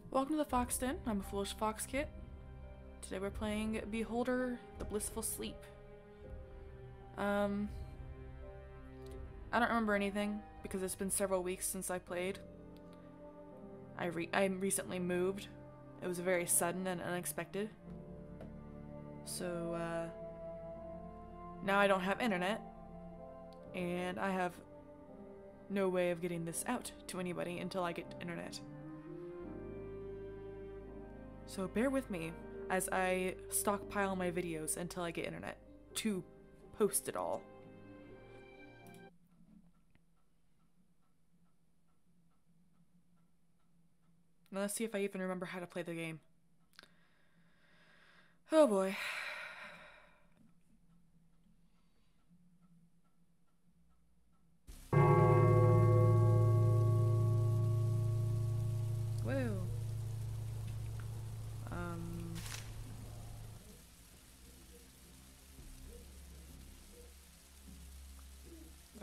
Welcome to the Fox Den. I'm a Foolish Fox Kit. Today we're playing Beholder, the Blissful Sleep. I don't remember anything because it's been several weeks since I played. I recently moved. It was very sudden and unexpected. So, now I don't have internet, and I have no way of getting this out to anybody until I get internet. So bear with me as I stockpile my videos until I get internet to post it all. Now let's see if I even remember how to play the game. Oh boy. Whoa.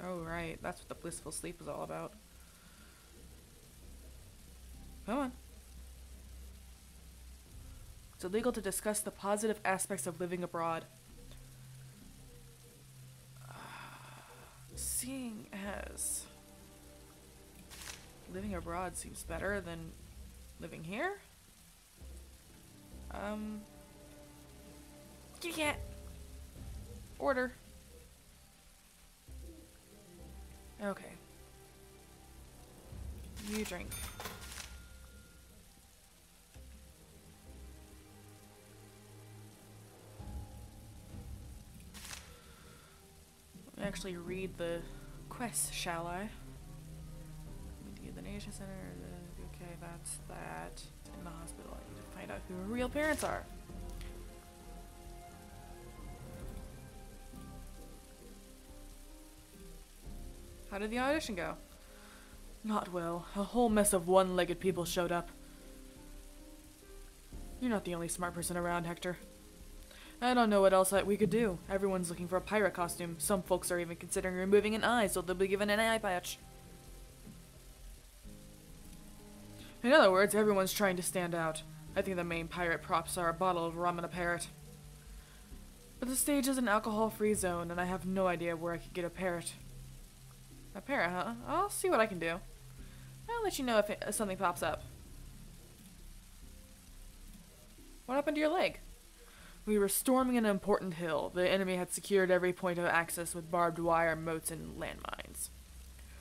Oh right, that's what the Blissful Sleep is all about. Come on. It's illegal to discuss the positive aspects of living abroad. Seeing as living abroad seems better than living here. Kitty cat. Order. Okay. You drink. Let me actually read the quest, shall I? The Nation Center. Okay, that's that. In the hospital, I need to find out who her real parents are. How did the audition go? Not well. A whole mess of one-legged people showed up. You're not the only smart person around, Hector. I don't know what else we could do. Everyone's looking for a pirate costume. Some folks are even considering removing an eye so they'll be given an eye patch. In other words, everyone's trying to stand out. I think the main pirate props are a bottle of rum and a parrot. But the stage is an alcohol-free zone, and I have no idea where I could get a parrot. A parrot, huh? I'll see what I can do. I'll let you know if something pops up. What happened to your leg? We were storming an important hill. The enemy had secured every point of access with barbed wire, moats, and landmines.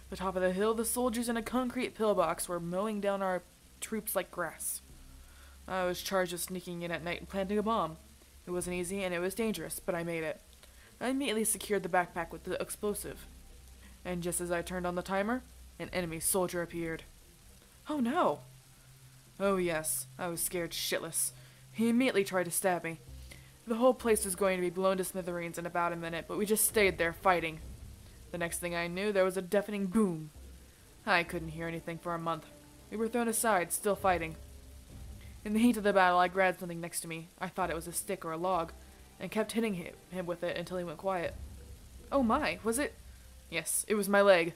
At the top of the hill, the soldiers in a concrete pillbox were mowing down our troops like grass. I was charged with sneaking in at night and planting a bomb. It wasn't easy and it was dangerous, but I made it. I immediately secured the backpack with the explosive. And just as I turned on the timer, an enemy soldier appeared. Oh no! Oh yes, I was scared shitless. He immediately tried to stab me. The whole place was going to be blown to smithereens in about a minute, but we just stayed there fighting. The next thing I knew, there was a deafening boom. I couldn't hear anything for a month. We were thrown aside, still fighting. In the heat of the battle, I grabbed something next to me. I thought it was a stick or a log, and kept hitting him with it until he went quiet. Oh my, was it? Yes, it was my leg.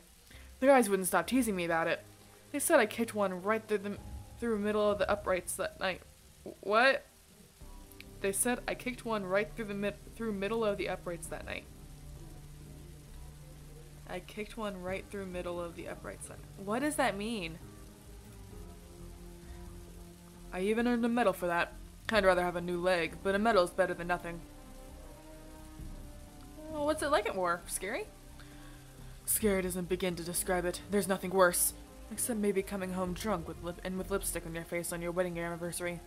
The guys wouldn't stop teasing me about it. They said I kicked one right through the middle of the uprights that night. What? They said I kicked one right through middle of the uprights that night. I kicked one right through middle of the uprights that night. What does that mean? I even earned a medal for that. I'd rather have a new leg, but a medal's better than nothing. Well, what's it like at war? Scary? Scary doesn't begin to describe it. There's nothing worse. Except maybe coming home drunk with lipstick on your face on your wedding anniversary.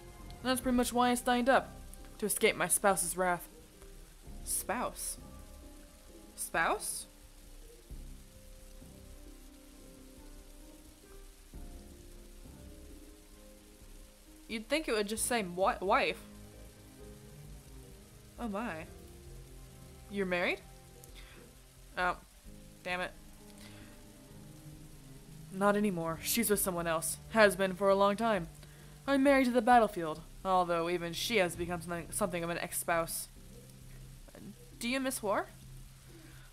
That's pretty much why I signed up. To escape my spouse's wrath. Spouse? Spouse? You'd think it would just say wife. Oh my. You're married? Oh. Damn it. Not anymore. She's with someone else. Has been for a long time. I'm married to the battlefield, although even she has become something of an ex-spouse. Do you miss war?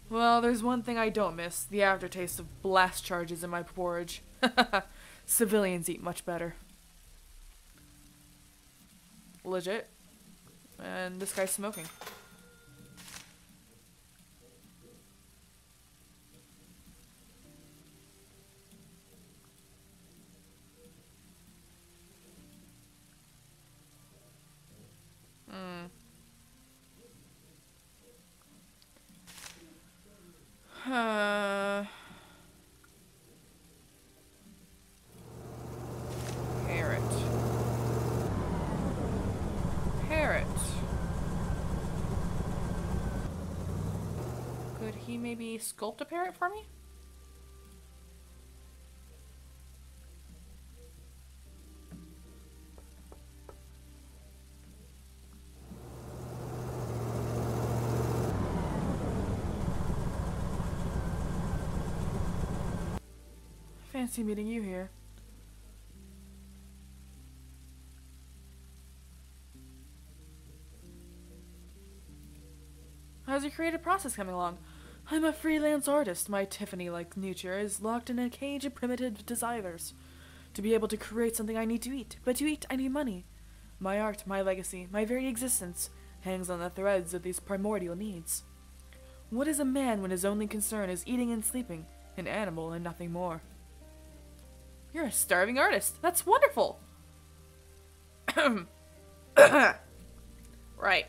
Well, there's one thing I don't miss. The aftertaste of blast charges in my porridge. Civilians eat much better. legit. And this guy's smoking. Parrot. Parrot. Could he maybe sculpt a parrot for me? Fancy meeting you here. How's your creative process coming along? I'm a freelance artist. My Tiffany-like nature is locked in a cage of primitive desires. To be able to create something I need to eat, but to eat I need money. My art, my legacy, my very existence hangs on the threads of these primordial needs. What is a man when his only concern is eating and sleeping, an animal and nothing more? You're a starving artist. That's wonderful. Right.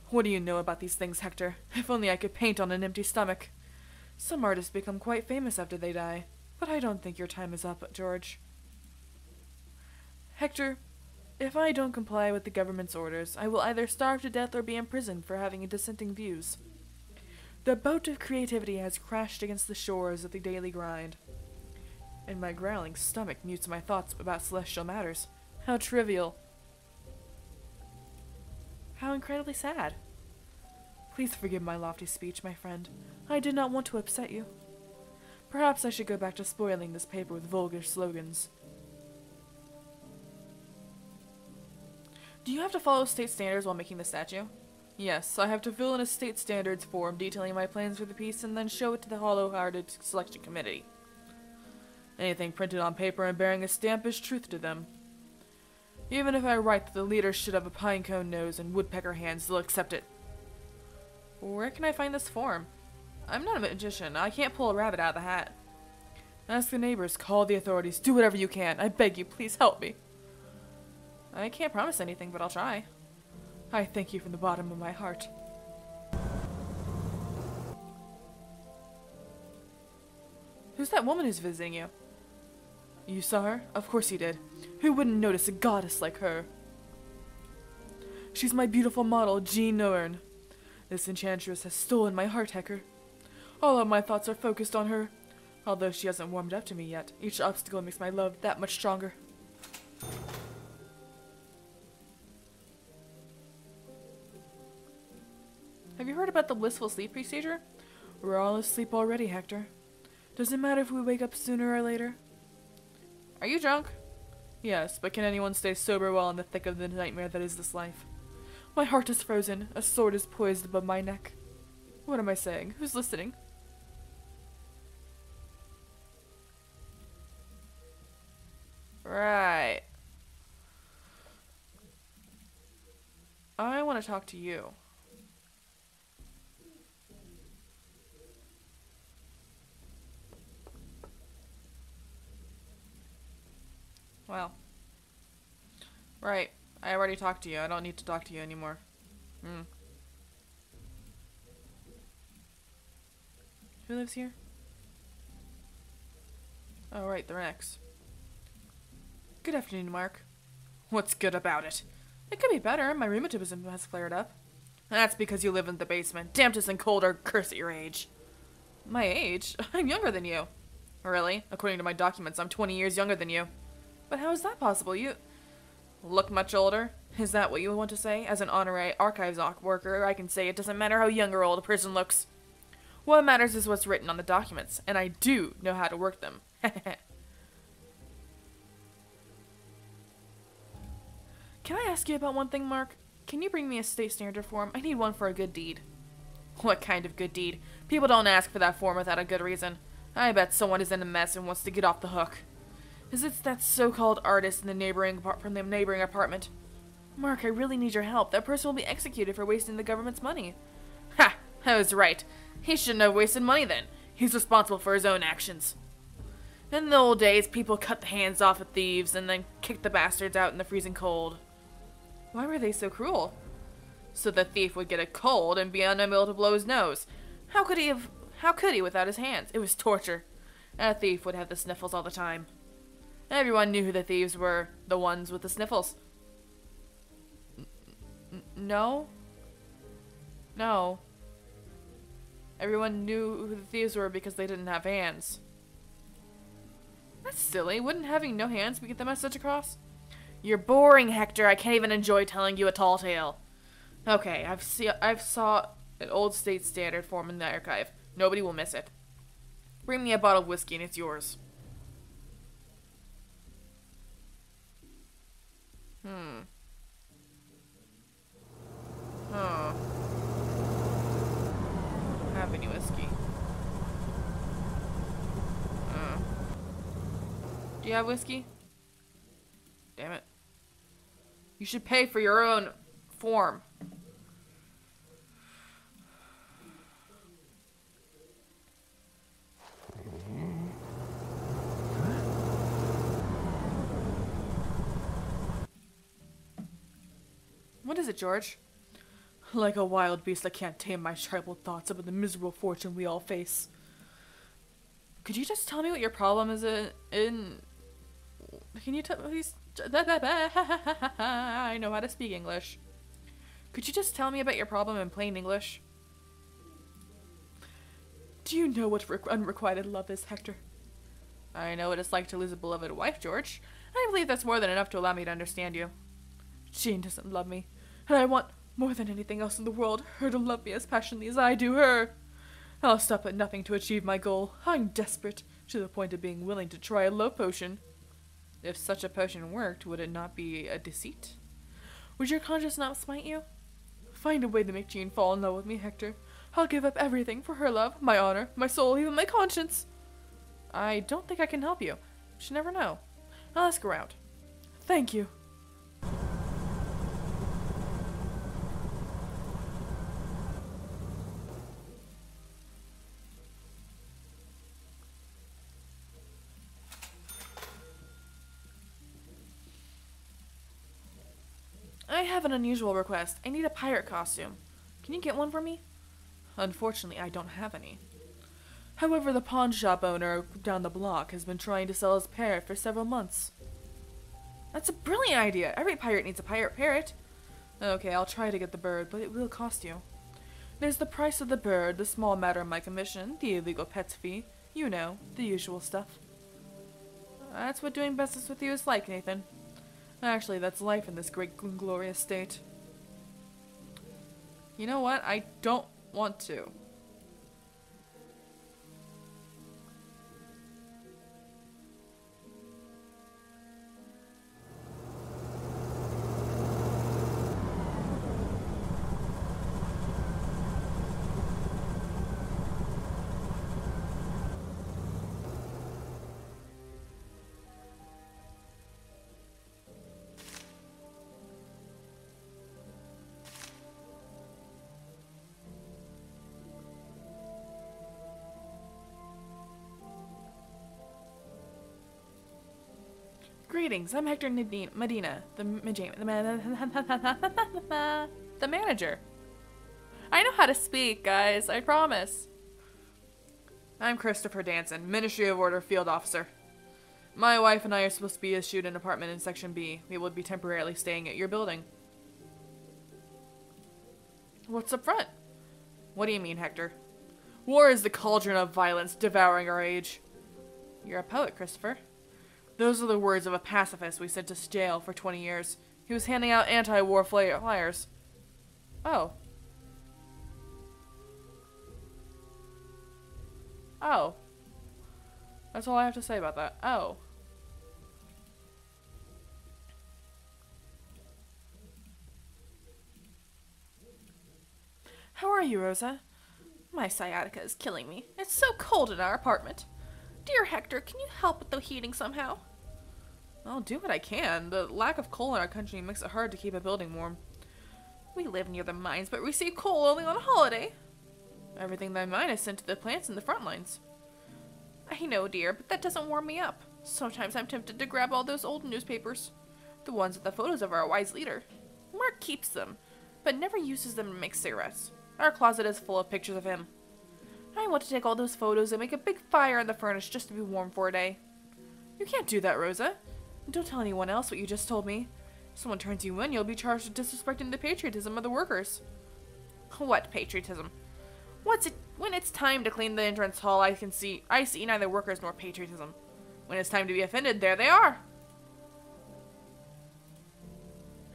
What do you know about these things, Hector? If only I could paint on an empty stomach. Some artists become quite famous after they die, but I don't think your time is up, George. Hector, if I don't comply with the government's orders, I will either starve to death or be imprisoned for having dissenting views. The boat of creativity has crashed against the shores of the daily grind, and my growling stomach mutes my thoughts about celestial matters. How trivial. How incredibly sad. Please forgive my lofty speech, my friend. I did not want to upset you. Perhaps I should go back to spoiling this paper with vulgar slogans. Do you have to follow state standards while making the statue? Yes, I have to fill in a state standards form detailing my plans for the piece and then show it to the hollow-hearted selection committee. Anything printed on paper and bearing a stamp is truth to them. Even if I write that the leader should have a pinecone nose and woodpecker hands, they'll accept it. Where can I find this form? I'm not a magician. I can't pull a rabbit out of the hat. Ask the neighbors, call the authorities, do whatever you can. I beg you, please help me. I can't promise anything, but I'll try. I thank you from the bottom of my heart. Who's that woman who's visiting you? You saw her? Of course you did. Who wouldn't notice a goddess like her? She's my beautiful model, Jean Norn. This enchantress has stolen my heart, Hector. All of my thoughts are focused on her. Although she hasn't warmed up to me yet, each obstacle makes my love that much stronger. Have you heard about the blissful sleep procedure? We're all asleep already, Hector. Does it matter if we wake up sooner or later? Are you drunk? Yes, but can anyone stay sober while in the thick of the nightmare that is this life? My heart is frozen. A sword is poised above my neck. What am I saying? Who's listening? Right. I want to talk to you. Well. Right. I already talked to you. I don't need to talk to you anymore. Who lives here? Oh, right. The Rex. Good afternoon, Mark. What's good about it? It could be better. My rheumatism has flared up. That's because you live in the basement. Dampness and cold are curse at your age. My age? I'm younger than you. Really? According to my documents, I'm 20 years younger than you. But how is that possible? You look much older? Is that what you want to say? As an honorary archives worker, I can say it doesn't matter how young or old a person looks. What matters is what's written on the documents, and I do know how to work them. Can I ask you about one thing, Mark? Can you bring me a state standard form? I need one for a good deed. What kind of good deed? People don't ask for that form without a good reason. I bet someone is in a mess and wants to get off the hook. Is it that so-called artist in the from the neighboring apartment? Mark, I really need your help. That person will be executed for wasting the government's money. Ha! I was right. He shouldn't have wasted money then. He's responsible for his own actions. In the old days, people cut the hands off of thieves and then kicked the bastards out in the freezing cold. Why were they so cruel? So the thief would get a cold and be unable to blow his nose. How could he without his hands? It was torture. A thief would have the sniffles all the time. Everyone knew who the thieves were, the ones with the sniffles. No? No. Everyone knew who the thieves were because they didn't have hands. That's silly. Wouldn't having no hands get the message across? You're boring, Hector. I can't even enjoy telling you a tall tale. Okay, I've saw an old state standard form in the archive. Nobody will miss it. Bring me a bottle of whiskey and it's yours. Huh. Have any whiskey? Do you have whiskey? Damn it. You should pay for your own form. What is it, George? Like a wild beast, I can't tame my tribal thoughts about the miserable fortune we all face. Could you just tell me what your problem is in... Can you tell me, please? I know how to speak English. Could you just tell me about your problem in plain English? Do you know what unrequited love is, Hector? I know what it's like to lose a beloved wife, George. I believe that's more than enough to allow me to understand you. Jean doesn't love me, and I want, more than anything else in the world, her to love me as passionately as I do her. I'll stop at nothing to achieve my goal. I'm desperate, to the point of being willing to try a love potion. If such a potion worked, would it not be a deceit? Would your conscience not smite you? Find a way to make Jean fall in love with me, Hector. I'll give up everything for her love, my honor, my soul, even my conscience. I don't think I can help you. You should never know. I'll ask around. Thank you. I have an unusual request. I need a pirate costume. Can you get one for me? Unfortunately, I don't have any. However, the pawn shop owner down the block has been trying to sell his parrot for several months. That's a brilliant idea. Every pirate needs a pirate parrot. Okay, I'll try to get the bird, but it will cost you. There's the price of the bird, the small matter of my commission, the illegal pets fee. You know, the usual stuff. That's what doing business with you is like, Nathan. Actually, that's life in this great and glorious state. You know what? I don't want to. Greetings, I'm Hector Medina, the manager. I know how to speak, guys, I promise. I'm Christopher Danson, Ministry of Order Field Officer. My wife and I are supposed to be issued an apartment in Section B. We will be temporarily staying at your building. What's up front? What do you mean, Hector? War is the cauldron of violence devouring our age. You're a poet, Christopher. Those are the words of a pacifist we sent to jail for 20 years. He was handing out anti-war flyers. Oh. Oh. That's all I have to say about that. Oh. How are you, Rosa? My sciatica is killing me. It's so cold in our apartment. Dear Hector, can you help with the heating somehow? I'll do what I can. The lack of coal in our country makes it hard to keep a building warm. We live near the mines, but receive coal only on a holiday. Everything they mine is sent to the plants in the front lines. I know, dear, but that doesn't warm me up. Sometimes I'm tempted to grab all those old newspapers. The ones with the photos of our wise leader. Mark keeps them, but never uses them to make cigarettes. Our closet is full of pictures of him. I want to take all those photos and make a big fire in the furnace just to be warm for a day. You can't do that, Rosa. Don't tell anyone else what you just told me. If someone turns you in, you'll be charged with disrespecting the patriotism of the workers. What patriotism? When it's time to clean the entrance hall, I see neither workers nor patriotism. When it's time to be offended, there they are.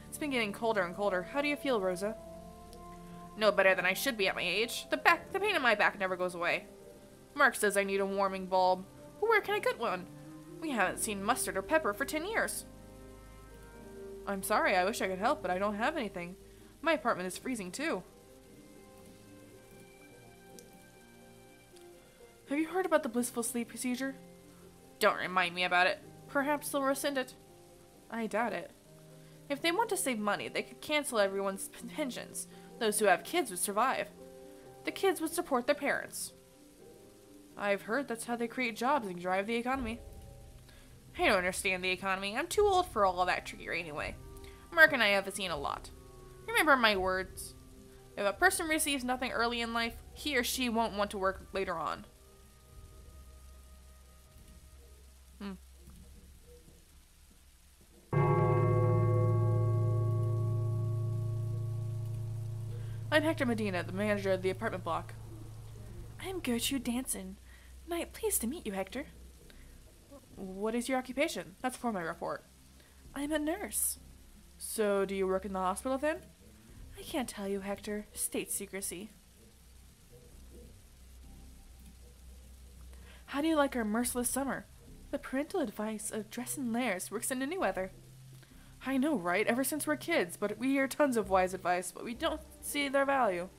It's been getting colder and colder. How do you feel, Rosa? No better than I should be at my age. The pain in my back never goes away. Mark says I need a warming bulb, but where can I get one? We haven't seen mustard or pepper for 10 years. I'm sorry, I wish I could help, but I don't have anything. My apartment is freezing too. Have you heard about the Blissful sleep procedure? Don't remind me about it. Perhaps they'll rescind it. I doubt it. If they want to save money, they could cancel everyone's pensions. Those who have kids would survive. The kids would support their parents. I've heard that's how they create jobs and drive the economy. I don't understand the economy. I'm too old for all of that trickery anyway. Mark and I have seen a lot. Remember my words. If a person receives nothing early in life, he or she won't want to work later on. I'm Hector Medina, the manager of the apartment block. I'm Gertrude Danson. Pleased to meet you, Hector. What is your occupation? That's for my report. I'm a nurse. So, do you work in the hospital then? I can't tell you, Hector. State secrecy. How do you like our merciless summer? The parental advice of dress in layers works in any weather. I know, right? Ever since we're kids, but we hear tons of wise advice, but we don't see their value.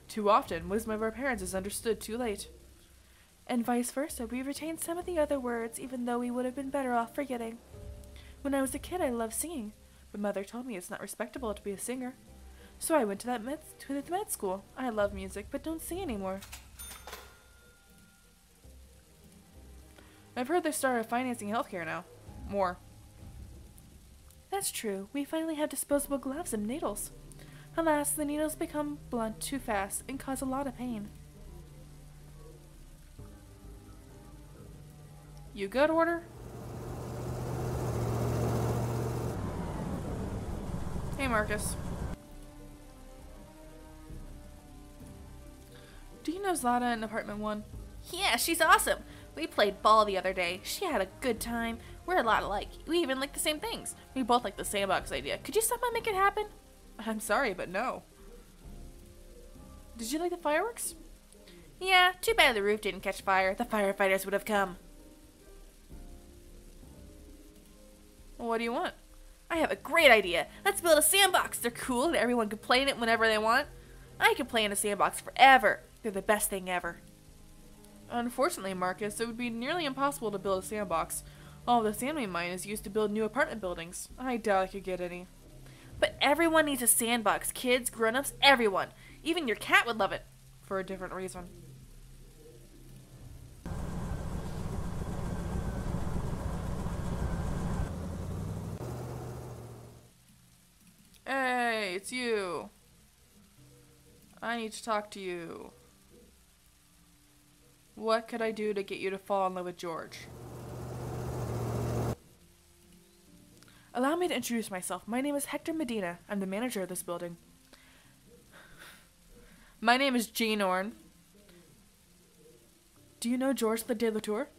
Too often, wisdom of our parents is understood too late. And vice versa, we retain some of the other words, even though we would have been better off forgetting. When I was a kid, I loved singing, but Mother told me it's not respectable to be a singer. So I went to the med school. I love music, but don't sing anymore. I've heard they started financing healthcare now. More. That's true. We finally have disposable gloves and needles. Alas, the needles become blunt too fast and cause a lot of pain. You good, Order? Hey, Marcus. Do you know Zlata in apartment 1? Yeah, she's awesome. We played ball the other day. She had a good time. We're a lot alike. We even like the same things. We both like the sandbox idea. Could you somehow make it happen? I'm sorry, but no. Did you like the fireworks? Yeah, too bad the roof didn't catch fire. The firefighters would have come. Well, what do you want? I have a great idea. Let's build a sandbox. They're cool and everyone can play in it whenever they want. I can play in a sandbox forever. They're the best thing ever. Unfortunately, Marcus, it would be nearly impossible to build a sandbox. All the sand we mine is used to build new apartment buildings. I doubt I could get any. But everyone needs a sandbox. Kids, grown-ups, everyone. Even your cat would love it. For a different reason. Hey, it's you. I need to talk to you. What could I do to get you to fall in love with George? Allow me to introduce myself. My name is Hector Medina. I'm the manager of this building. My name is Jean Orn. Do you know George the de la Tour?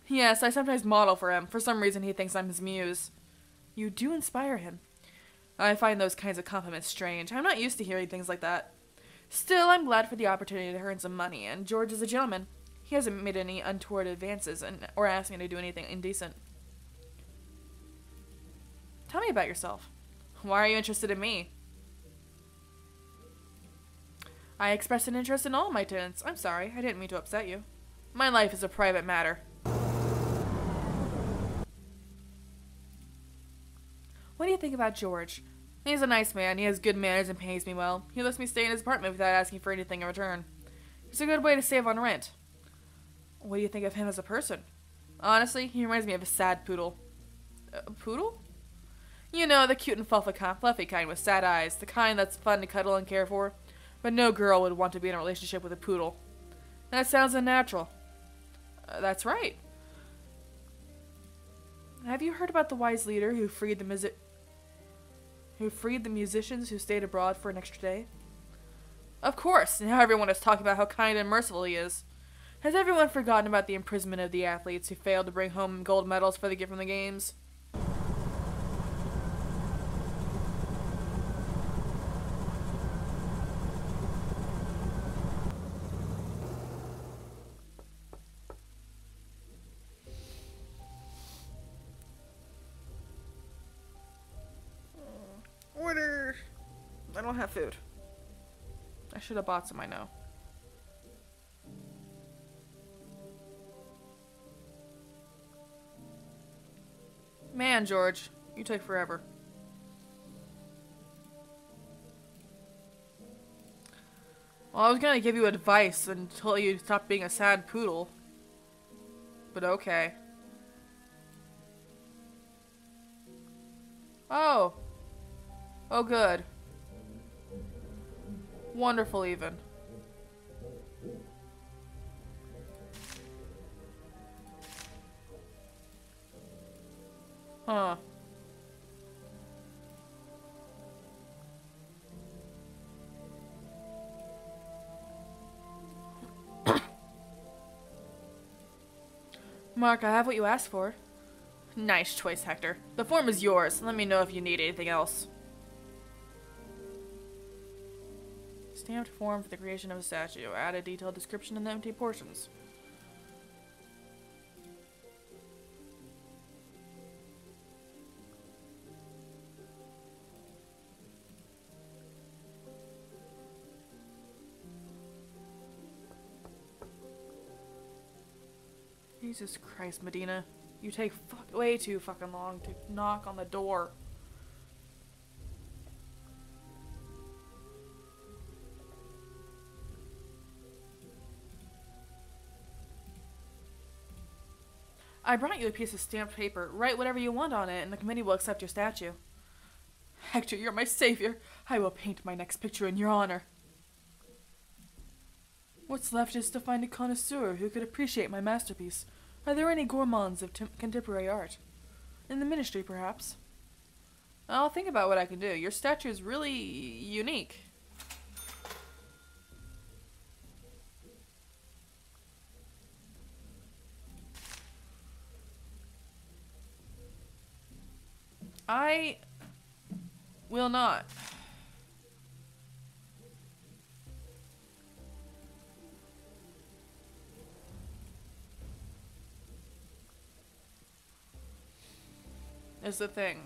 Yes, I sometimes model for him. For some reason, he thinks I'm his muse. You do inspire him. I find those kinds of compliments strange. I'm not used to hearing things like that. Still, I'm glad for the opportunity to earn some money, and George is a gentleman. He hasn't made any untoward advances or asked me to do anything indecent. Tell me about yourself. Why are you interested in me? I expressed an interest in all my tenants. I'm sorry, I didn't mean to upset you. My life is a private matter. do you think about George? He's a nice man, he has good manners and pays me well. He lets me stay in his apartment without asking for anything in return. It's a good way to save on rent. What do you think of him as a person? Honestly, he reminds me of a sad poodle. A poodle? You know, the cute and fluffy kind with sad eyes, the kind that's fun to cuddle and care for. But no girl would want to be in a relationship with a poodle. That sounds unnatural. That's right. Have you heard about the wise leader who freed the musicians who stayed abroad for an extra day? Of course, now everyone is talking about how kind and merciful he is. Has everyone forgotten about the imprisonment of the athletes who failed to bring home gold medals for the gift from the games? Order! I don't have food. I should have bought some, I know. Man, George, you take forever. Well, I was gonna give you advice and tell you to stop being a sad poodle. But okay. Oh. Oh, good. Wonderful, even. Huh. Mark, I have what you asked for. Nice choice, Hector. The form is yours. Let me know if you need anything else. Stamped form for the creation of a statue. Add a detailed description in the empty portions. Jesus Christ, Medina. You take way too fucking long to knock on the door. I brought you a piece of stamped paper. Write whatever you want on it, and the committee will accept your statue. Hector, you're my savior. I will paint my next picture in your honor. What's left is to find a connoisseur who could appreciate my masterpiece. Are there any gourmands of contemporary art? In the ministry, perhaps? I'll think about what I can do. Your statue is really unique. I will not. Is the thing.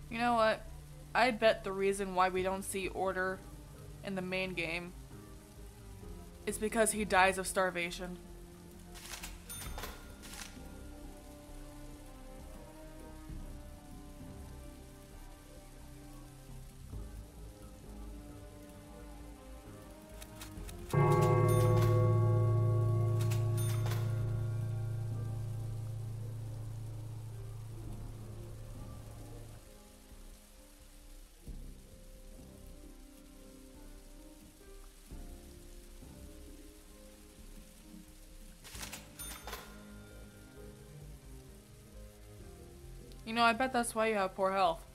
You know what? I bet the reason why we don't see order in the main game is because he dies of starvation. You know, I bet that's why you have poor health.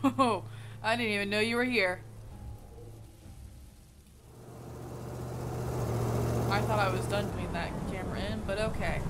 Oh, I didn't even know you were here. I thought I was done putting that camera in, but okay.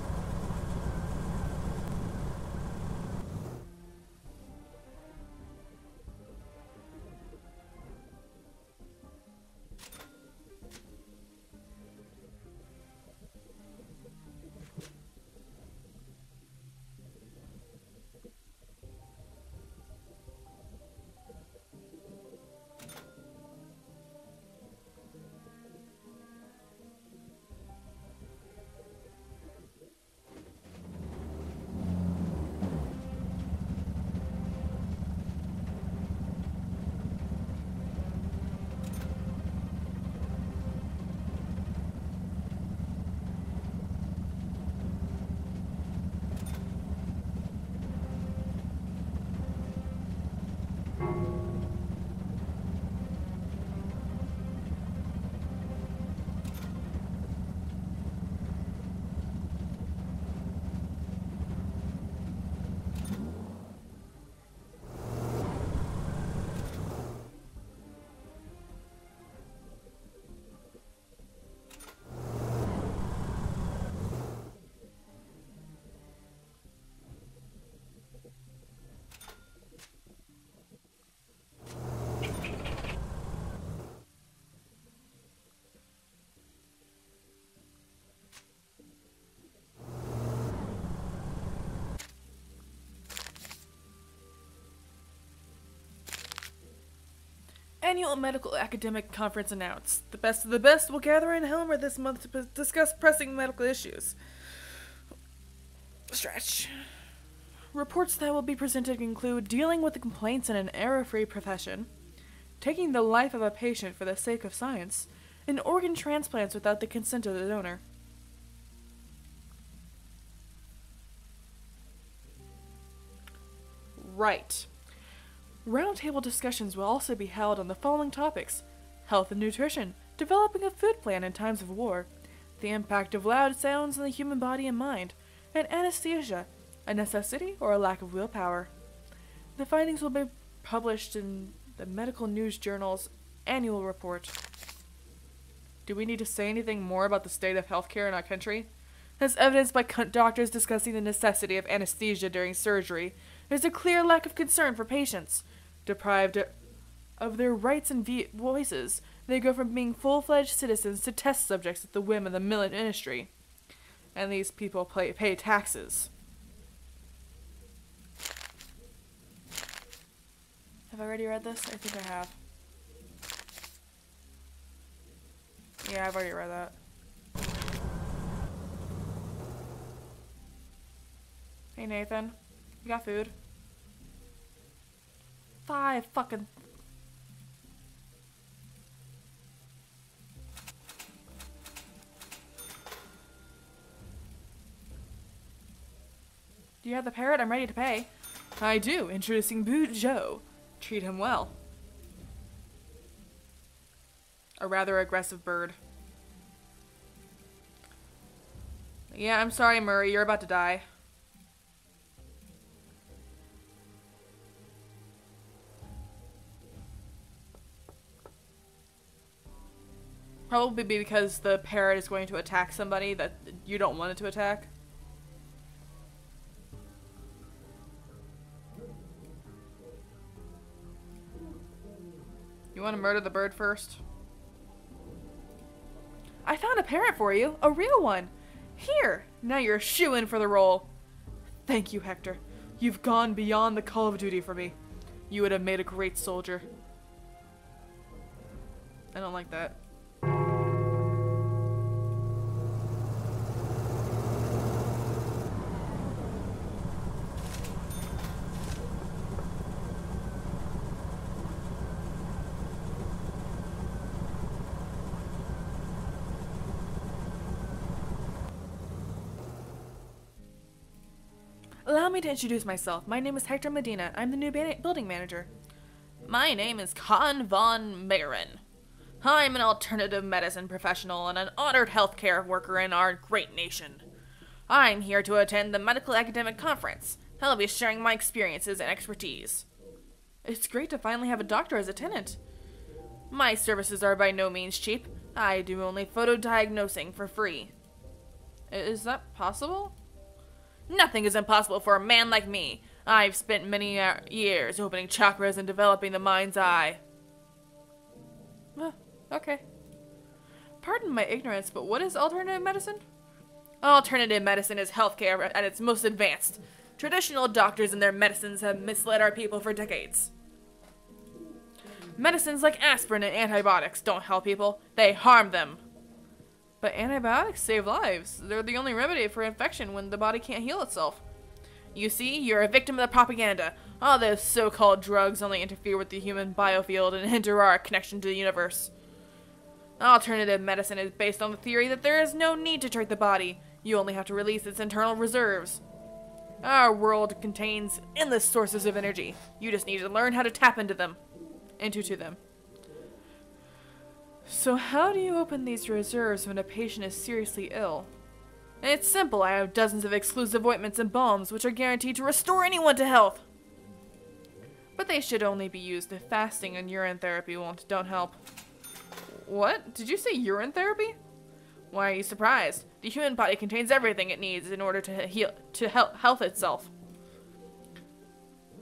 Annual Medical Academic Conference announced. The best of the best will gather in Helmer this month to discuss pressing medical issues. Stretch. Reports that will be presented include dealing with the complaints in an error-free profession, taking the life of a patient for the sake of science, and organ transplants without the consent of the donor. Right. Roundtable discussions will also be held on the following topics: health and nutrition, developing a food plan in times of war, the impact of loud sounds on the human body and mind, and anesthesia, a necessity or a lack of willpower. The findings will be published in the Medical News Journal's annual report. Do we need to say anything more about the state of healthcare in our country? As evidenced by doctors discussing the necessity of anesthesia during surgery, there's a clear lack of concern for patients. Deprived of their rights and voices, they go from being full-fledged citizens to test subjects at the whim of the ministry. And these people pay taxes. Have I already read this? I think I have. Yeah, I've already read that. Hey Nathan, you got food? 5 fucking... Do you have the parrot? I'm ready to pay. I do. Introducing Boo Joe. Treat him well. A rather aggressive bird. Yeah, I'm sorry, Murray. You're about to die. Probably because the parrot is going to attack somebody that you don't want it to attack. You want to murder the bird first? I found a parrot for you. A real one. Here. Now you're a shoo-in for the role. Thank you, Hector. You've gone beyond the call of duty for me. You would have made a great soldier. I don't like that. Allow me to introduce myself. My name is Hector Medina. I'm the new building manager. My name is Con von Mayron. I'm an alternative medicine professional and an honored healthcare worker in our great nation. I'm here to attend the Medical Academic Conference. I'll be sharing my experiences and expertise. It's great to finally have a doctor as a tenant. My services are by no means cheap. I do only photodiagnosing for free. Is that possible? Nothing is impossible for a man like me. I've spent many years opening chakras and developing the mind's eye. Okay. Pardon my ignorance, but what is alternative medicine? Alternative medicine is healthcare at its most advanced. Traditional doctors and their medicines have misled our people for decades. Medicines like aspirin and antibiotics don't help people, they harm them. But antibiotics save lives. They're the only remedy for infection when the body can't heal itself. You see, you're a victim of the propaganda. All those so-called drugs only interfere with the human biofield and hinder our connection to the universe. Alternative medicine is based on the theory that there is no need to treat the body. You only have to release its internal reserves. Our world contains endless sources of energy. You just need to learn how to tap into them. So how do you open these reserves when a patient is seriously ill? It's simple. I have dozens of exclusive ointments and balms which are guaranteed to restore anyone to health. But they should only be used if fasting and urine therapy don't help. What? Did you say urine therapy? Why are you surprised? The human body contains everything it needs in order to health itself.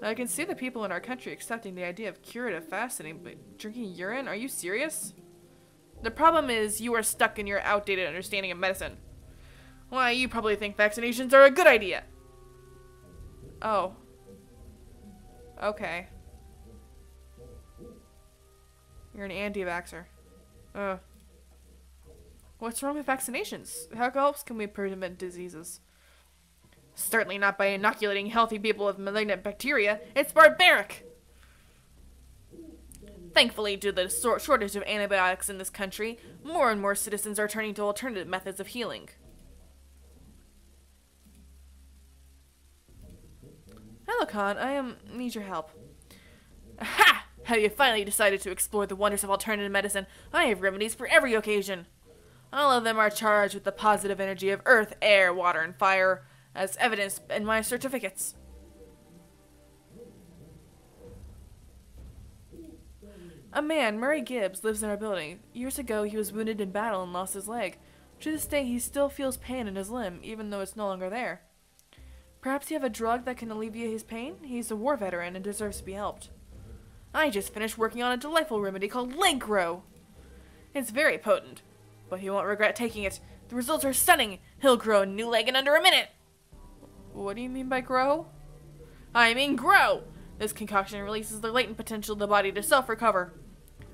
I can see the people in our country accepting the idea of curative fasting, but drinking urine? Are you serious? The problem is you are stuck in your outdated understanding of medicine. Why, you probably think vaccinations are a good idea. Oh. Okay. You're an anti-vaxxer. What's wrong with vaccinations? How else can we prevent diseases? Certainly not by inoculating healthy people with malignant bacteria. It's barbaric! Thankfully, due to the shortage of antibiotics in this country, more and more citizens are turning to alternative methods of healing. Hello, Khan. I need your help. Aha! Have you finally decided to explore the wonders of alternative medicine? I have remedies for every occasion. All of them are charged with the positive energy of earth, air, water, and fire, as evidenced in my certificates. A man, Murray Gibbs, lives in our building. Years ago, he was wounded in battle and lost his leg. To this day, he still feels pain in his limb, even though it's no longer there. Perhaps you have a drug that can alleviate his pain? He's a war veteran and deserves to be helped. I just finished working on a delightful remedy called leg grow. It's very potent, but he won't regret taking it. The results are stunning. He'll grow a new leg in under a minute. What do you mean by grow? I mean grow! This concoction releases the latent potential of the body to self-recover.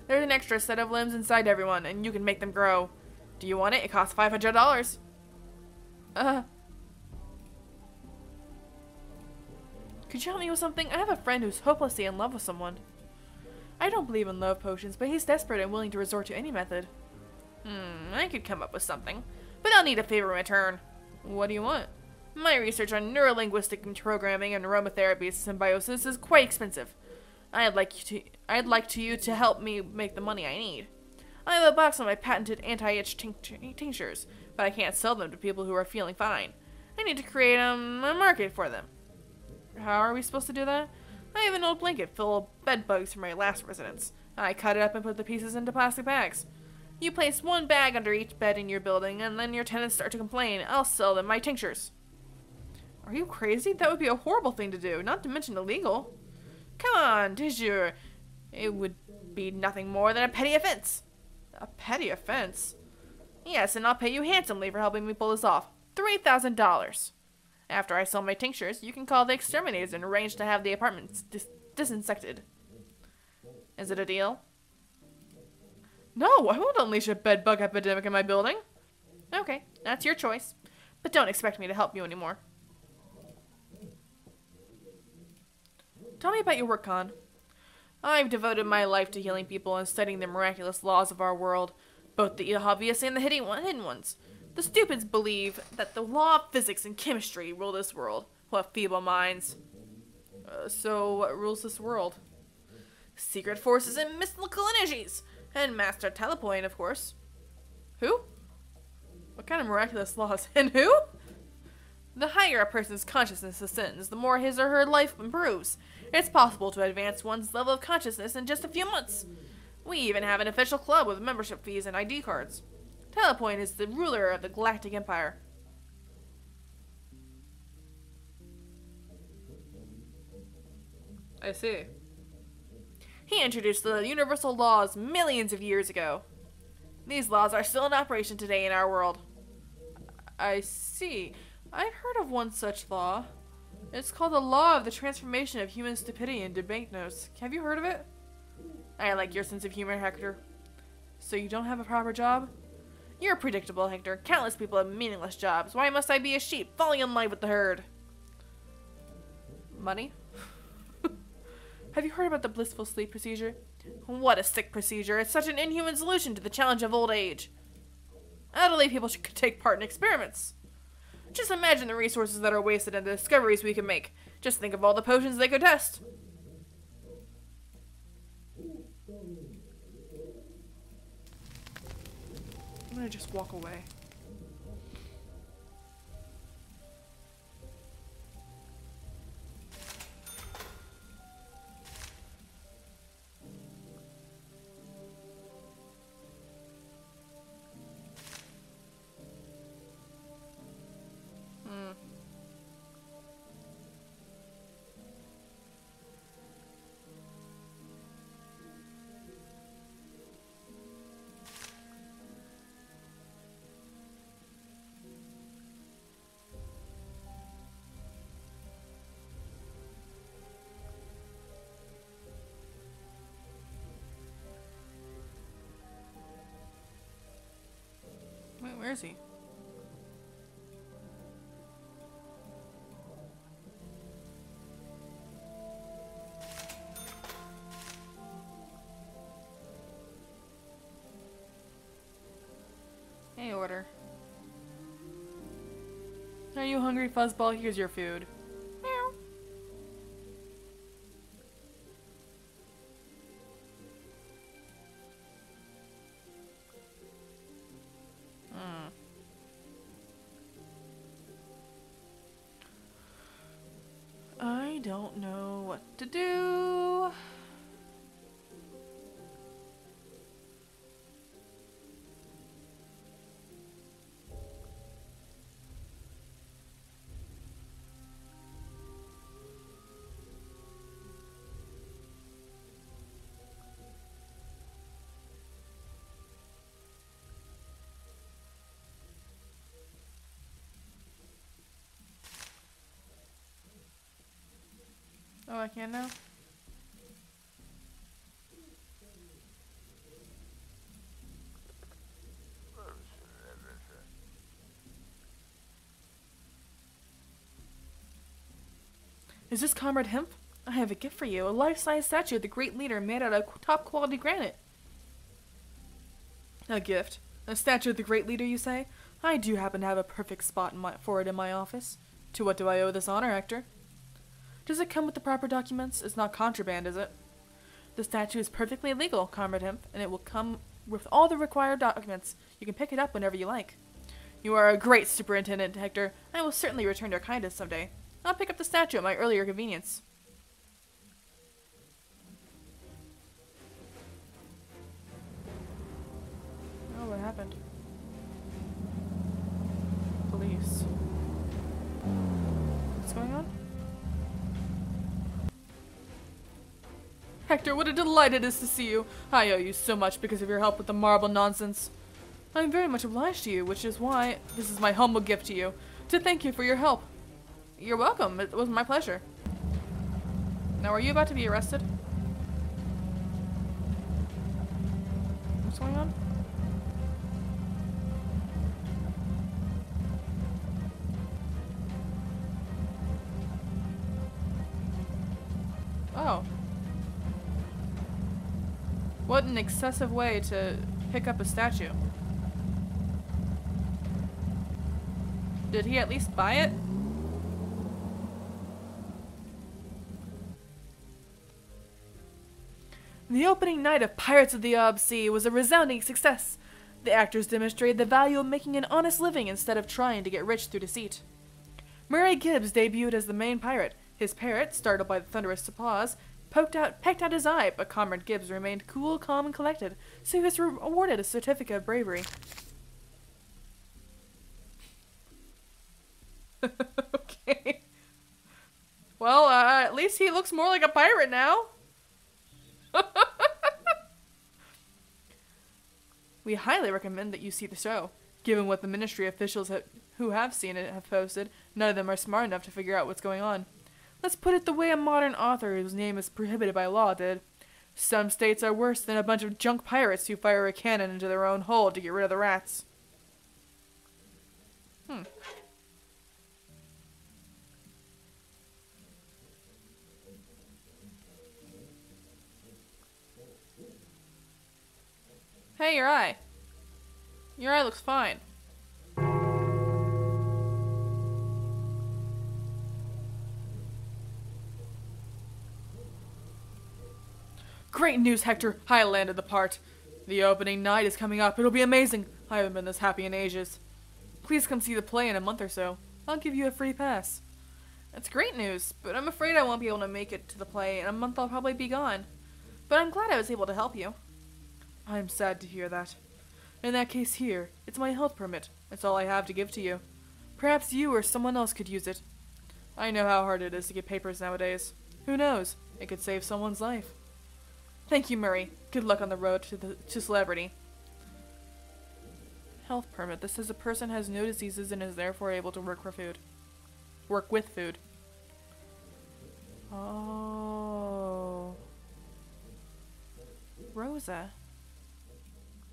There's an extra set of limbs inside everyone, and you can make them grow. Do you want it? It costs $500. Could you help me with something? I have a friend who's hopelessly in love with someone. I don't believe in love potions, but he's desperate and willing to resort to any method. I could come up with something, but I'll need a favor in return. What do you want? My research on neurolinguistic programming and aromatherapy symbiosis is quite expensive. I'd like you to help me make the money I need. I have a box of my patented anti-itch tinctures, but I can't sell them to people who are feeling fine. I need to create a market for them. How are we supposed to do that? I have an old blanket full of bed bugs from my last residence. I cut it up and put the pieces into plastic bags. You place one bag under each bed in your building, and then your tenants start to complain. I'll sell them my tinctures. Are you crazy? That would be a horrible thing to do, not to mention illegal. Come on, Dijur. It would be nothing more than a petty offense. A petty offense? Yes, and I'll pay you handsomely for helping me pull this off. $3,000. After I sell my tinctures, you can call the exterminators and arrange to have the apartments disinfected. Is it a deal? No, I won't unleash a bedbug epidemic in my building. Okay, that's your choice. But don't expect me to help you anymore. Tell me about your work, Khan. I've devoted my life to healing people and studying the miraculous laws of our world, both the obvious and the hidden ones. The stupids believe that the law of physics and chemistry rule this world. What feeble minds. So what rules this world? Secret forces and mystical energies. And Master Telepoint, of course. Who? What kind of miraculous laws? And who? The higher a person's consciousness ascends, the more his or her life improves. It's possible to advance one's level of consciousness in just a few months. We even have an official club with membership fees and ID cards. Telepoint is the ruler of the Galactic Empire. I see. He introduced the universal laws millions of years ago. These laws are still in operation today in our world. I see. I've heard of one such law. It's called the Law of the Transformation of Human Stupidity into Banknotes. Have you heard of it? I like your sense of humor, Hector. So you don't have a proper job? You're predictable, Hector. Countless people have meaningless jobs. Why must I be a sheep, falling in line with the herd? Money? Have you heard about the blissful sleep procedure? What a sick procedure. It's such an inhuman solution to the challenge of old age. Elderly people should take part in experiments. Just imagine the resources that are wasted and the discoveries we can make. Just think of all the potions they could test. I'm gonna just walk away. Wait, where is he? Hey, order. Are you hungry, Fuzzball? Here's your food. Meow. I don't know what to do. Oh, I can now? Is this Comrade Hemp? I have a gift for you, a life-size statue of the great leader made out of top-quality granite. A gift? A statue of the great leader, you say? I do happen to have a perfect spot for it in my office. To what do I owe this honor, Hector? Does it come with the proper documents? It's not contraband, is it? The statue is perfectly legal, Comrade Hemp, and it will come with all the required documents. You can pick it up whenever you like. You are a great superintendent, Hector. I will certainly return your kindness someday. I'll pick up the statue at my earlier convenience. Oh, what happened? Police. What's going on? Hector, what a delight it is to see you. I owe you so much because of your help with the marble nonsense. I'm very much obliged to you, which is why this is my humble gift to you, to thank you for your help. You're welcome. It was my pleasure. Now, are you about to be arrested? What's going on? Oh. What an excessive way to pick up a statue. Did he at least buy it? The opening night of Pirates of the Ob Sea was a resounding success. The actors demonstrated the value of making an honest living instead of trying to get rich through deceit. Murray Gibbs debuted as the main pirate. His parrot, startled by the thunderous applause, pecked out his eye, but Comrade Gibbs remained cool, calm, and collected, so he was awarded a certificate of bravery. Okay. Well, at least he looks more like a pirate now. We highly recommend that you see the show. Given what the ministry officials who have seen it have posted, none of them are smart enough to figure out what's going on. Let's put it the way a modern author whose name is prohibited by law did. Some states are worse than a bunch of junk pirates who fire a cannon into their own hold to get rid of the rats. Hey, your eye. Your eye looks fine. Great news, Hector. I landed the part. The opening night is coming up. It'll be amazing. I haven't been this happy in ages. Please come see the play in a month or so. I'll give you a free pass. That's great news, but I'm afraid I won't be able to make it to the play. In a month I'll probably be gone. But I'm glad I was able to help you. I'm sad to hear that. In that case here, it's my health permit. It's all I have to give to you. Perhaps you or someone else could use it. I know how hard it is to get papers nowadays. Who knows? It could save someone's life. Thank you, Murray. Good luck on the road to celebrity. Health permit. This says a person has no diseases and is therefore able to work with food. Oh. Rosa.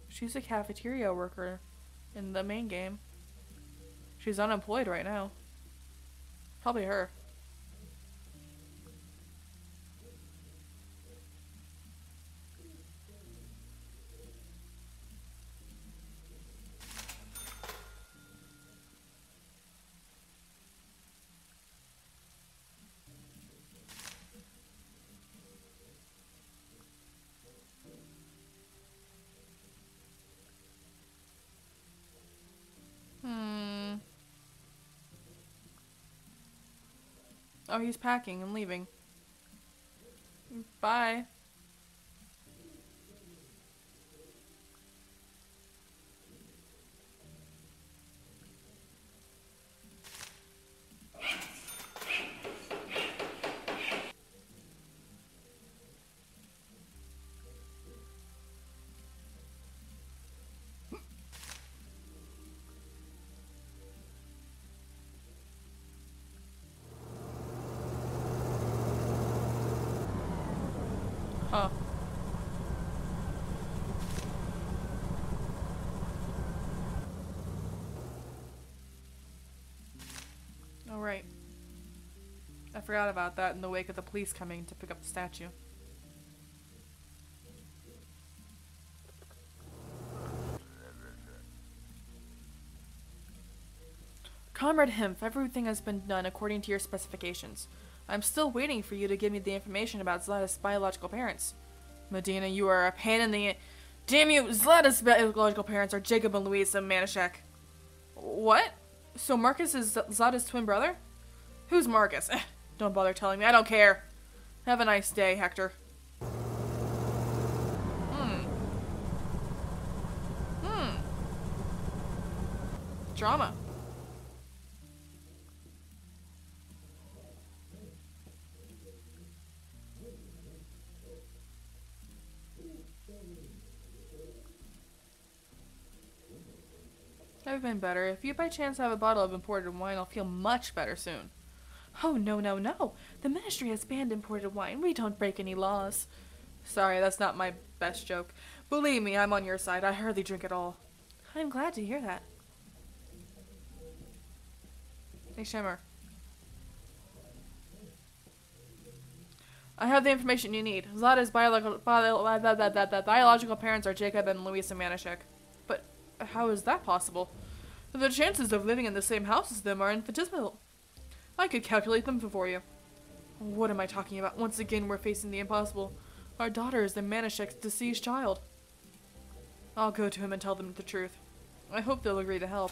She's a cafeteria worker in the main game. She's unemployed right now. Probably her. Oh, he's packing and leaving. Bye. Huh. Oh, right. I forgot about that in the wake of the police coming to pick up the statue. Comrade Hemph, everything has been done according to your specifications. I'm still waiting for you to give me the information about Zlata's biological parents. Medina, you are a pain in the... Damn you! Zlata's biological parents are Jacob and Louisa Manischek. What? So Marcus is Zlata's twin brother? Who's Marcus? Don't bother telling me. I don't care. Have a nice day, Hector. Drama. I've been better. If you by chance have a bottle of imported wine, I'll feel much better soon. Oh, no, no, no. The ministry has banned imported wine. We don't break any laws. Sorry, that's not my best joke. Believe me, I'm on your side. I hardly drink at all. I'm glad to hear that. Hey, Shimmer. I have the information you need. Zlata's biological parents are Jacob and Louisa Manischek. But how is that possible? The chances of living in the same house as them are infinitesimal. I could calculate them for you. What am I talking about? Once again, we're facing the impossible. Our daughter is the Manischek's deceased child. I'll go to him and tell them the truth. I hope they'll agree to help.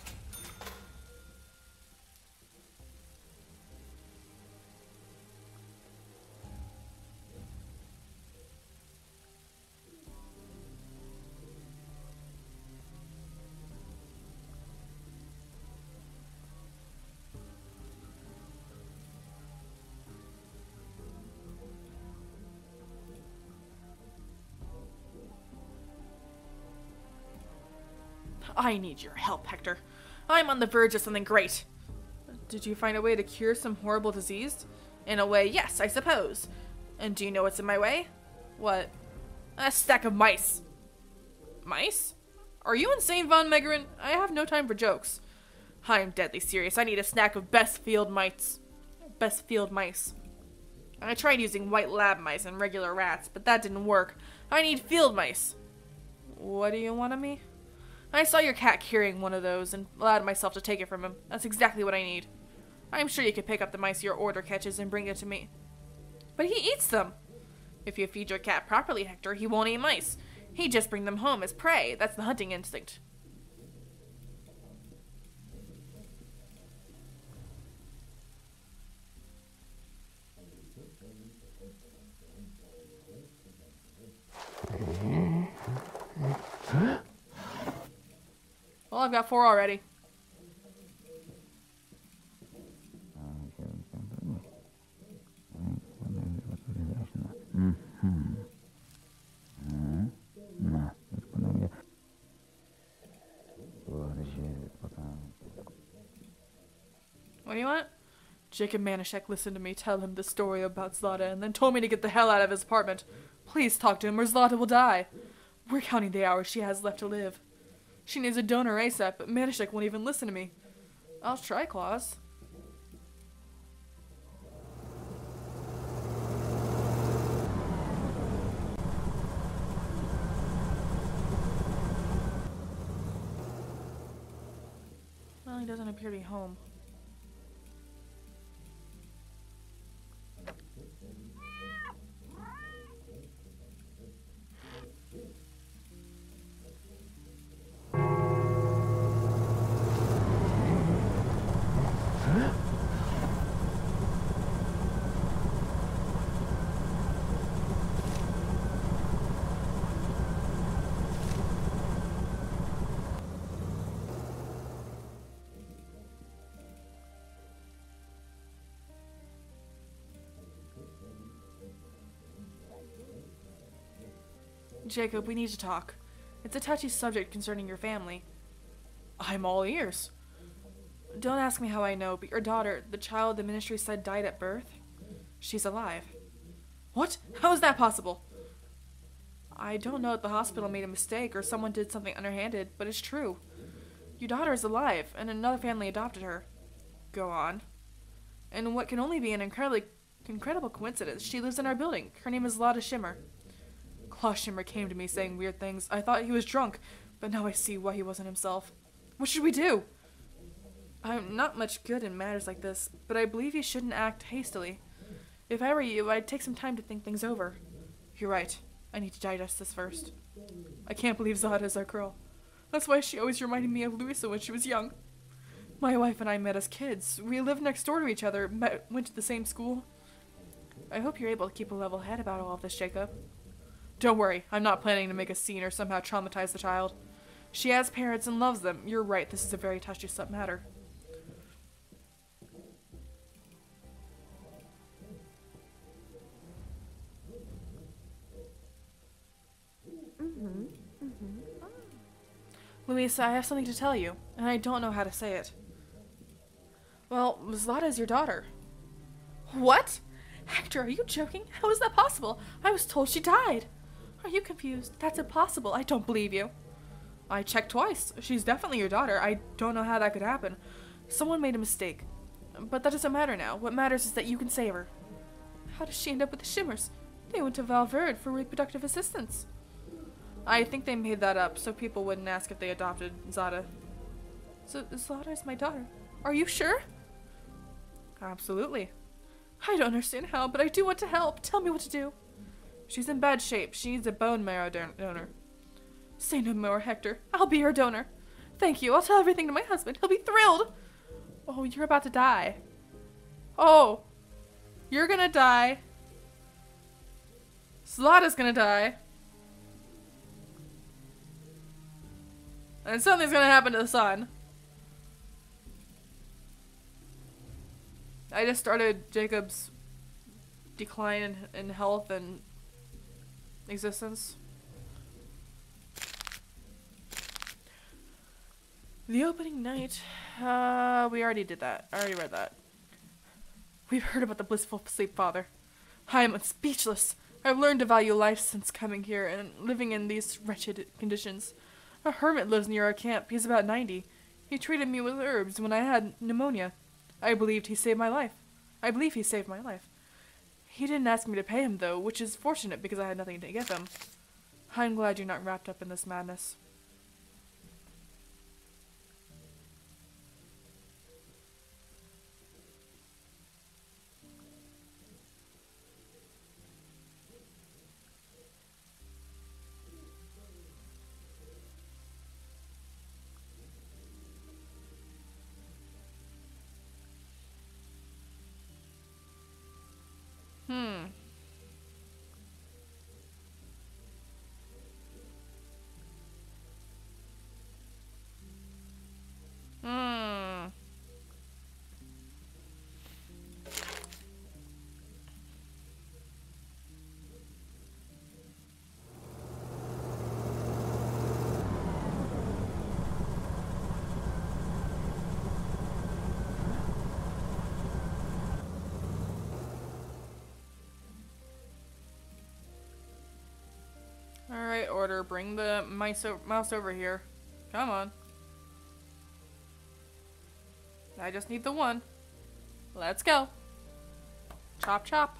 I need your help, Hector. I'm on the verge of something great. Did you find a way to cure some horrible disease? In a way, yes, I suppose. And do you know what's in my way? What? A stack of mice. Mice? Are you insane, Von Megarin? I have no time for jokes. I'm deadly serious. I need a snack of best field mice. Best field mice. I tried using white lab mice and regular rats, but that didn't work. I need field mice. What do you want of me? I saw your cat carrying one of those and allowed myself to take it from him. That's exactly what I need. I'm sure you could pick up the mice your order catches and bring it to me. But he eats them. If you feed your cat properly, Hector, he won't eat mice. He'd just bring them home as prey. That's the hunting instinct. Well, I've got 4 already. What do you want? Jacob Manischek listened to me tell him the story about Zlata and then told me to get the hell out of his apartment. Please talk to him or Zlata will die. We're counting the hours she has left to live. She needs a donor ASAP, but Manischek won't even listen to me. I'll try, Claus. Well, he doesn't appear to be home. Jacob, we need to talk. It's a touchy subject concerning your family. I'm all ears. Don't ask me how I know, but your daughter, the child the ministry said died at birth, she's alive. What? How is that possible? I don't know if the hospital made a mistake or someone did something underhanded, but it's true. Your daughter is alive, and another family adopted her. Go on. And what can only be an incredible coincidence, she lives in our building. Her name is Lotta Shimmer. Claus Shimmer came to me saying weird things. I thought he was drunk, but now I see why he wasn't himself. What should we do? I'm not much good in matters like this, but I believe you shouldn't act hastily. If I were you, I'd take some time to think things over. You're right. I need to digest this first. I can't believe Zada is our girl. That's why she always reminded me of Louisa when she was young. My wife and I met as kids. We lived next door to each other, went to the same school. I hope you're able to keep a level head about all of this, Jacob. Don't worry, I'm not planning to make a scene or somehow traumatize the child. She has parents and loves them. You're right, this is a very touchy matter. Louisa, I have something to tell you, and I don't know how to say it. Well, Zlata is your daughter. What? Hector, are you joking? How is that possible? I was told she died. Are you confused? That's impossible. I don't believe you. I checked twice. She's definitely your daughter. I don't know how that could happen. Someone made a mistake. But that doesn't matter now. What matters is that you can save her. How does she end up with the Shimmers? They went to Valverde for reproductive assistance. I think they made that up so people wouldn't ask if they adopted Zada. So Zada is my daughter. Are you sure? Absolutely. I don't understand how, but I do want to help. Tell me what to do. She's in bad shape. She needs a bone marrow donor. Say no more, Hector. I'll be her donor. Thank you. I'll tell everything to my husband. He'll be thrilled. Oh, you're about to die. Oh, you're gonna die. Zlata's gonna die. And something's gonna happen to the sun. I just started Jacob's decline in health and existence. The opening night, we already did that. I already read that. We've heard about the blissful sleep, Father. I am speechless. I've learned to value life since coming here and living in these wretched conditions. A hermit lives near our camp. He's about 90. He treated me with herbs when I had pneumonia. I believe he saved my life. He didn't ask me to pay him, though, which is fortunate because I had nothing to give him. I'm glad you're not wrapped up in this madness. Hmm. Alright, Order, bring the mouse over here. Come on. I just need the one. Let's go. Chop, chop.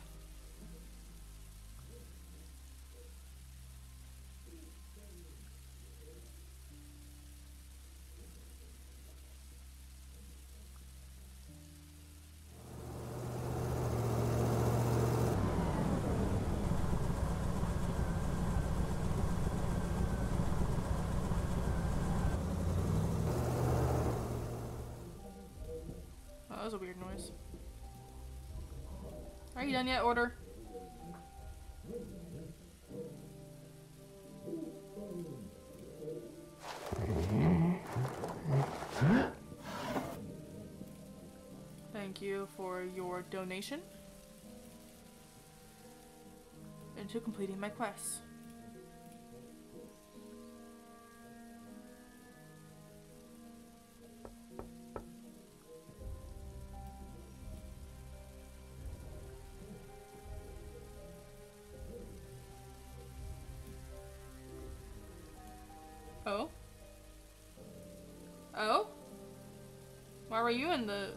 Oh, that was a weird noise. Are you done yet, Order? Thank you for your donation and to completing my quest. Oh? Oh? Why were you in the...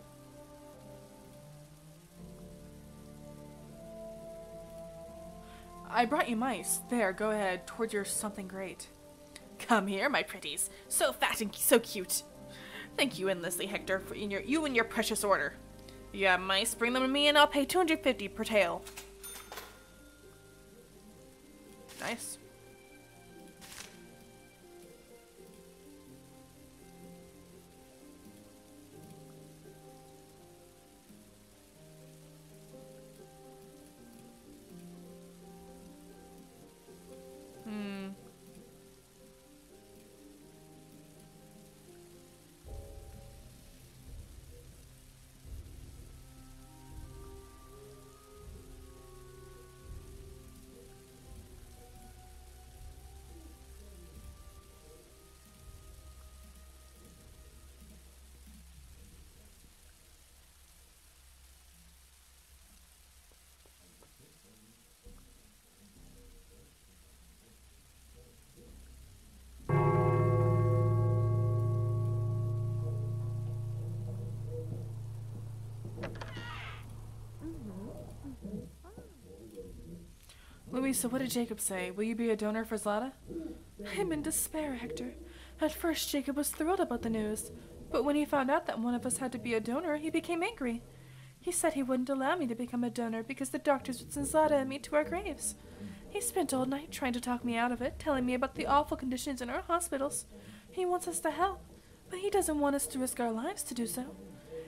I brought you mice. There, go ahead. Towards your something great. Come here, my pretties. So fat and so cute. Thank you endlessly, Hector, for you and your precious order. Yeah, mice, bring them to me and I'll pay 250 per tail. Nice. Louisa, what did Jacob say? Will you be a donor for Zlata? I'm in despair, Hector. At first, Jacob was thrilled about the news, but when he found out that one of us had to be a donor, he became angry. He said he wouldn't allow me to become a donor because the doctors would send Zlata and me to our graves. He spent all night trying to talk me out of it, telling me about the awful conditions in our hospitals. He wants us to help, but he doesn't want us to risk our lives to do so.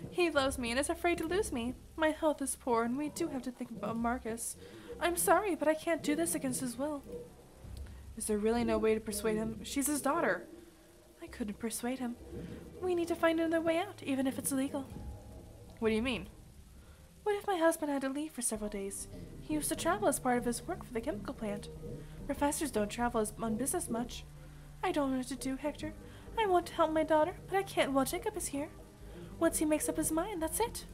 He loves me and is afraid to lose me. My health is poor, and we do have to think about Marcus. I'm sorry, but I can't do this against his will. Is there really no way to persuade him? She's his daughter. I couldn't persuade him. We need to find another way out, even if it's illegal. What do you mean? What if my husband had to leave for several days? He used to travel as part of his work for the chemical plant. Professors don't travel on business much. I don't know what to do, Hector. I want to help my daughter, but I can't while Jacob is here. Once he makes up his mind, that's it.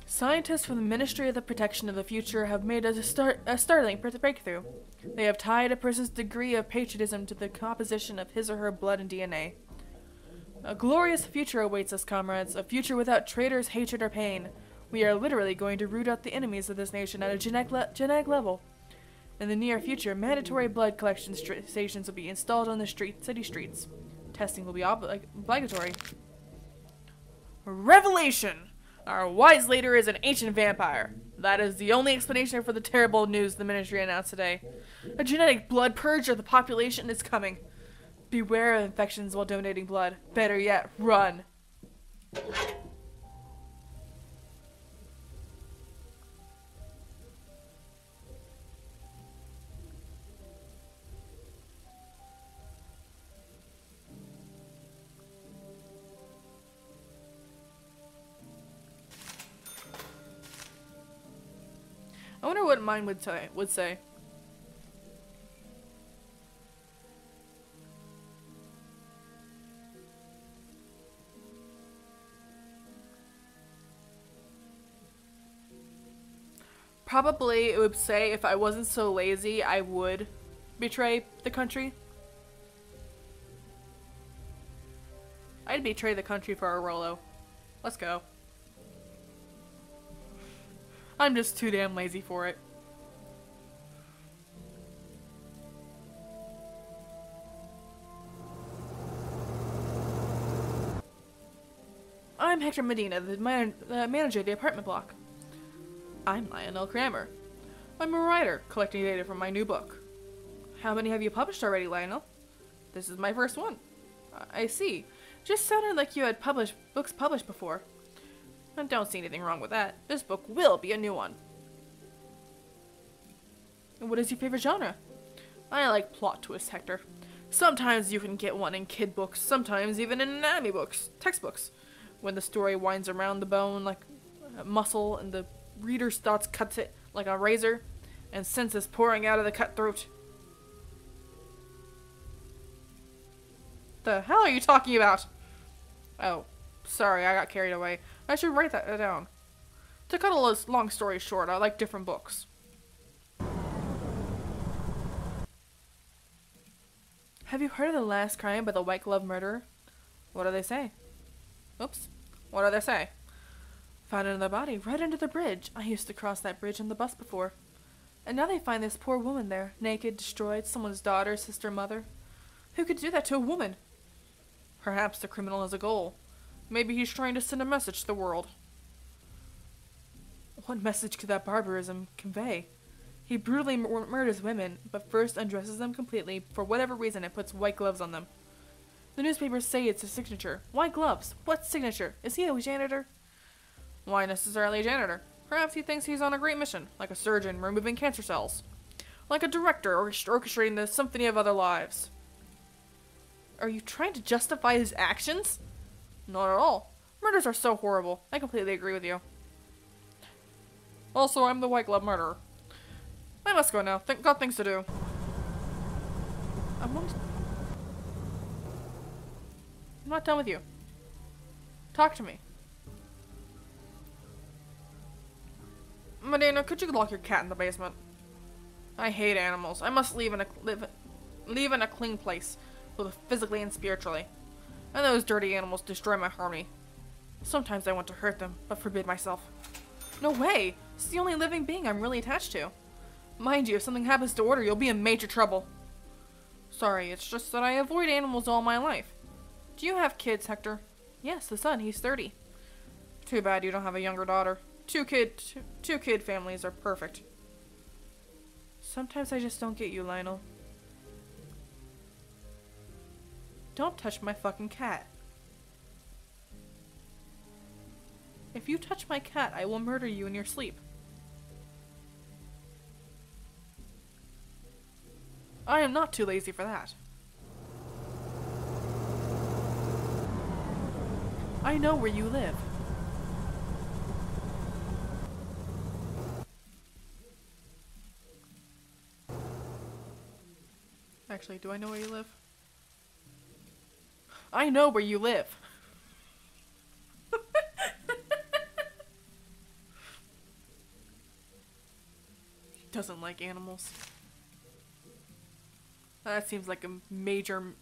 Scientists from the Ministry of the Protection of the Future have made a startling breakthrough. They have tied a person's degree of patriotism to the composition of his or her blood and DNA. A glorious future awaits us, comrades, a future without traitors, hatred, or pain. We are literally going to root out the enemies of this nation at a genetic level. In the near future, mandatory blood collection stations will be installed on the city streets. Testing will be obligatory. Revelation! Our wise leader is an ancient vampire. That is the only explanation for the terrible news the ministry announced today. A genetic blood purge of the population is coming. Beware of infections while donating blood. Better yet, run. I wonder what mine would say. Probably it would say if I wasn't so lazy, I would betray the country. I'd betray the country for a Rolo. Let's go. I'm just too damn lazy for it. I'm Hector Medina, the manager of the apartment block. I'm Lionel Kramer. I'm a writer, collecting data from my new book. How many have you published already, Lionel? This is my first one. I see. Just sounded like you had books published before. I don't see anything wrong with that. This book will be a new one. What is your favorite genre? I like plot twists, Hector. Sometimes you can get one in kid books, sometimes even in anatomy books, textbooks. When the story winds around the bone like a muscle and the reader's thoughts cuts it like a razor and senses pouring out of the cut throat. The hell are you talking about? Oh, sorry, I got carried away. I should write that down. To cut a long story short, I like different books. Have you heard of the last crime by the White Glove murderer? What do they say? Oops. What do they say? Found another body right under the bridge. I used to cross that bridge on the bus before. And now they find this poor woman there, naked, destroyed, someone's daughter, sister, mother. Who could do that to a woman? Perhaps the criminal has a goal. Maybe he's trying to send a message to the world. What message could that barbarism convey? He brutally murders women, but first undresses them completely, for whatever reason, and puts white gloves on them. The newspapers say it's a signature. White gloves? What signature? Is he a janitor? Why necessarily a janitor? Perhaps he thinks he's on a great mission, like a surgeon removing cancer cells. Like a director orchestrating the symphony of other lives. Are you trying to justify his actions? Not at all. Murders are so horrible. I completely agree with you. Also, I'm the White Glove murderer. I must go now. Got things to do. I'm not done with you. Talk to me. Medina, could you lock your cat in the basement? I hate animals. I must live in a clean place, both physically and spiritually. And those dirty animals destroy my harmony. Sometimes I want to hurt them, but forbid myself. No way! It's the only living being I'm really attached to. Mind you, if something happens to Order, you'll be in major trouble. Sorry, it's just that I avoid animals all my life. Do you have kids, Hector? Yes, the son. He's 30. Too bad you don't have a younger daughter. Two kid families are perfect. Sometimes I just don't get you, Lionel. Don't touch my fucking cat. If you touch my cat, I will murder you in your sleep. I am not too lazy for that. I know where you live. Actually, do I know where you live? I know where you live. Doesn't like animals. That seems like a major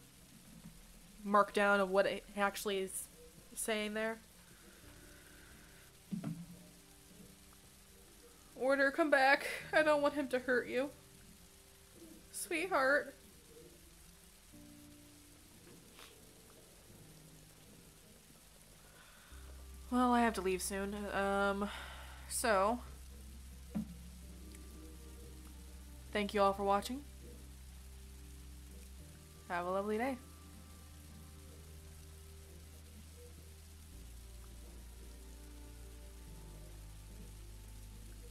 markdown of what it actually is saying there. Order, come back. I don't want him to hurt you. Sweetheart. Well, I have to leave soon. So... Thank you all for watching. Have a lovely day.